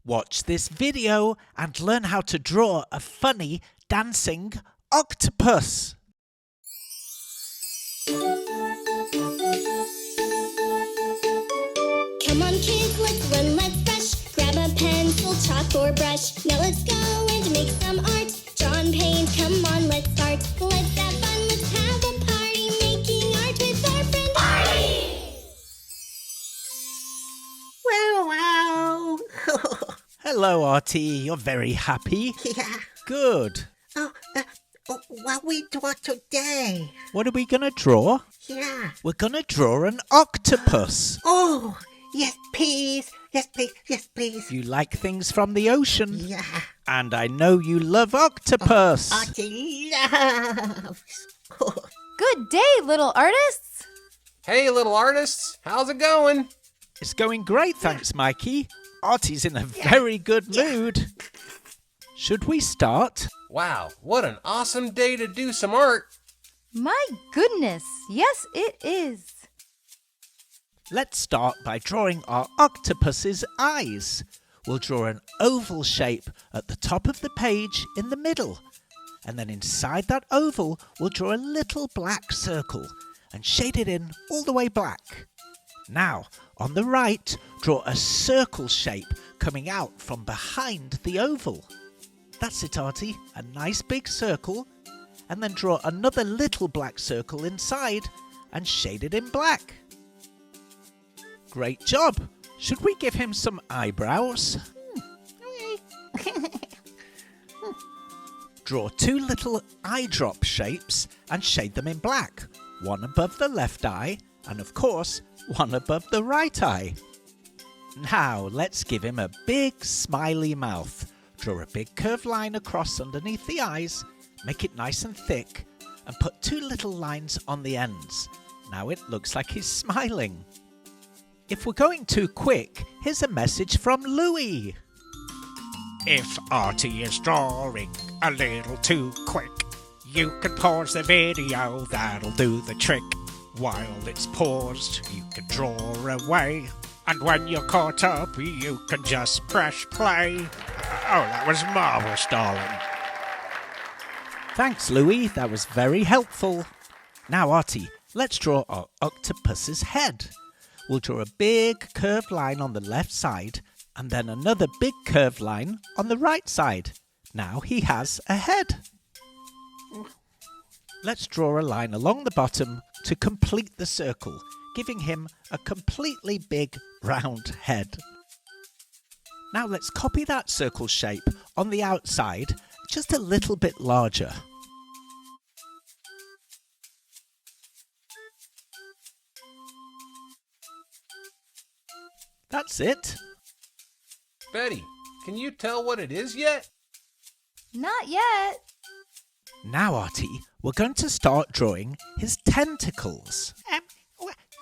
Watch this video and learn how to draw a funny dancing octopus. Come on kids, let's run, let's rush. Grab a pencil, chalk or brush. Now let's go and make some art. Draw and paint, come on, let's start. Let's have fun, let's have a party. Making art with our friend Artie. Wow. Hello, Artie. You're very happy. Yeah. Good. What we draw today? What are we going to draw? Yeah. We're going to draw an octopus. Oh, yes, please. Yes, please. Yes, please. You like things from the ocean. Yeah. And I know you love octopus. Artie loves. Good day, little artists! Hey, little artists, how's it going? It's going great, thanks, Mikey. Artie's in a very good mood. Should we start? Wow, what an awesome day to do some art. My goodness, yes it is. Let's start by drawing our octopus's eyes. We'll draw an oval shape at the top of the page in the middle. And then inside that oval, we'll draw a little black circle and shade it in all the way black. Now, on the right, draw a circle shape coming out from behind the oval. That's it, Artie, a nice big circle. And then draw another little black circle inside and shade it in black. Great job! Should we give him some eyebrows? Draw two little eye drop shapes and shade them in black. One above the left eye and, of course, one above the right eye. Now, let's give him a big smiley mouth. Draw a big curved line across underneath the eyes, make it nice and thick, and put two little lines on the ends. Now it looks like he's smiling. If we're going too quick, here's a message from Louie. If Artie is drawing a little too quick, you can pause the video, that'll do the trick. While it's paused, you can draw away. And when you're caught up, you can just press play. Oh, that was marvellous, darling. Thanks, Louie. That was very helpful. Now, Artie, let's draw our octopus's head. We'll draw a big curved line on the left side and then another big curved line on the right side. Now he has a head. Let's draw a line along the bottom to complete the circle, giving him a completely big round head. Now let's copy that circle shape on the outside just a little bit larger. That's it. Betty, can you tell what it is yet? Not yet. Now, Artie, we're going to start drawing his tentacles.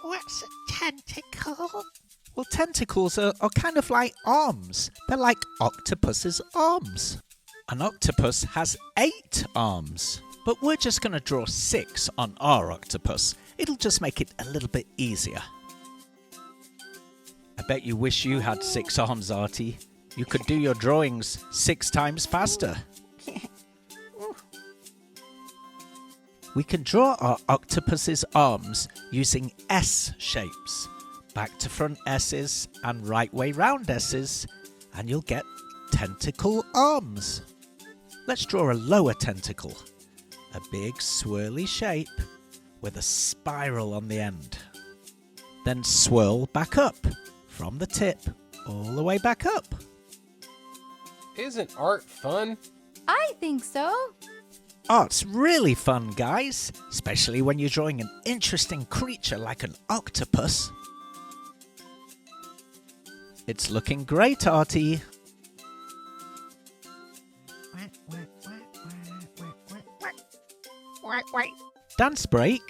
What's a tentacle? Well, tentacles are kind of like arms. They're like octopus's arms. An octopus has 8 arms, but we're just going to draw 6 on our octopus. It'll just make it a little bit easier. I bet you wish you had 6 arms, Artie. You could do your drawings 6 times faster. We can draw our octopus's arms using S shapes. Back to front S's and right way round S's, and you'll get tentacle arms. Let's draw a lower tentacle. A big swirly shape with a spiral on the end. Then swirl back up from the tip all the way back up. Isn't art fun? I think so. Art's really fun, guys, especially when you're drawing an interesting creature like an octopus. It's looking great, Artie. Dance break?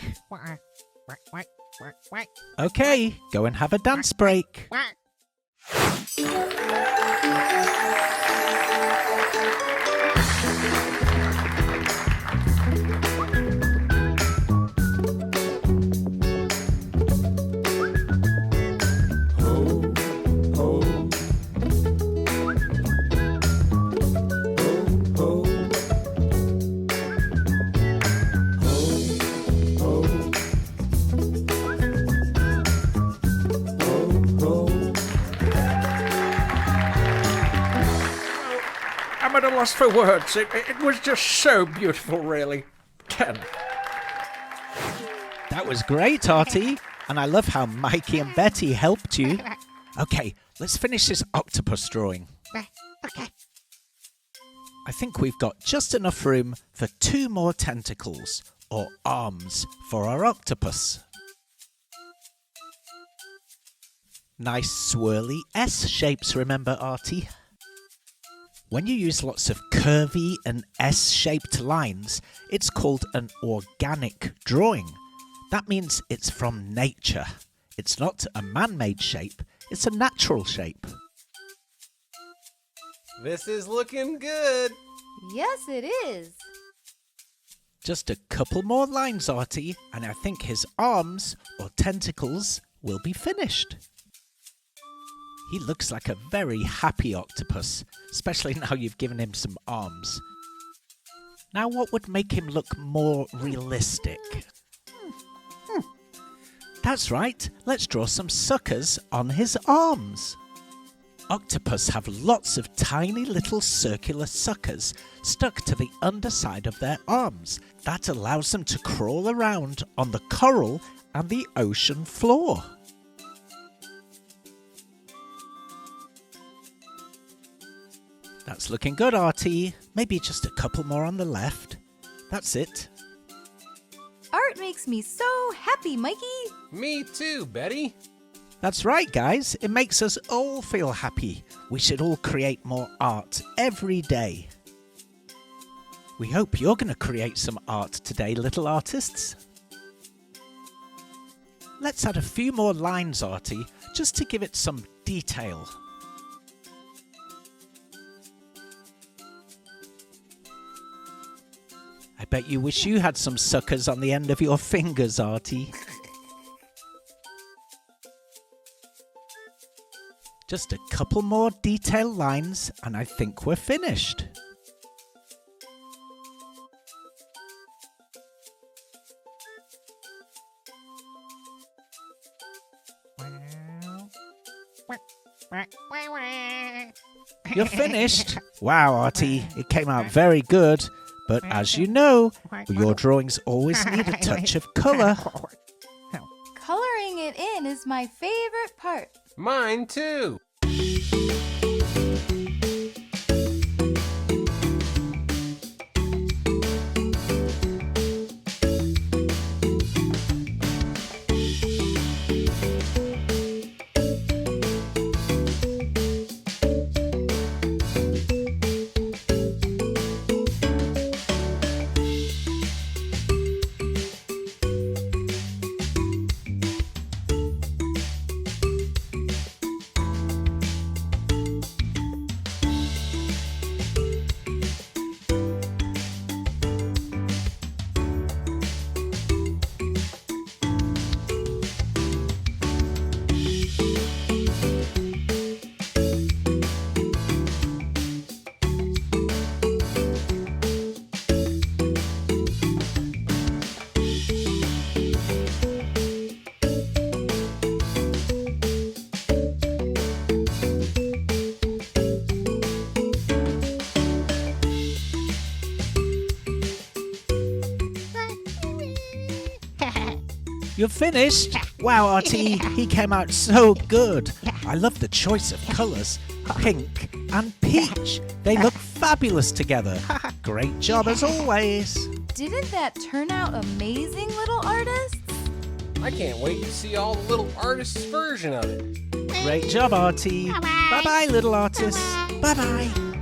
Okay, go and have a dance break. I'm at a loss for words. It was just so beautiful, really. 10. That was great, Artie. And I love how Mikey and Betty helped you. Okay, let's finish this octopus drawing. Okay. I think we've got just enough room for 2 more tentacles, or arms, for our octopus. Nice swirly S shapes, remember, Artie? When you use lots of curvy and S-shaped lines, it's called an organic drawing. That means it's from nature. It's not a man-made shape, it's a natural shape. This is looking good. Yes, it is. Just a couple more lines, Artie, and I think his arms, or tentacles, will be finished. He looks like a very happy octopus, especially now you've given him some arms. Now what would make him look more realistic? That's right, let's draw some suckers on his arms. Octopus have lots of tiny little circular suckers stuck to the underside of their arms. That allows them to crawl around on the coral and the ocean floor. That's looking good, Artie. Maybe just a couple more on the left. That's it. Art makes me so happy, Mikey. Me too, Betty. That's right, guys. It makes us all feel happy. We should all create more art every day. We hope you're going to create some art today, little artists. Let's add a few more lines, Artie, just to give it some detail. I bet you wish you had some suckers on the end of your fingers, Artie. Just a couple more detail lines and I think we're finished. You're finished? Wow, Artie, it came out very good. But as you know, your drawings always need a touch of colour. Coloring it in is my favorite part. Mine too. You're finished? Wow, Artie, he came out so good. I love the choice of colours. Pink and peach. They look fabulous together. Great job as always. Didn't that turn out amazing, little artists? I can't wait to see all the little artists' version of it. Great job, Artie. Bye-bye, little artists. Bye-bye.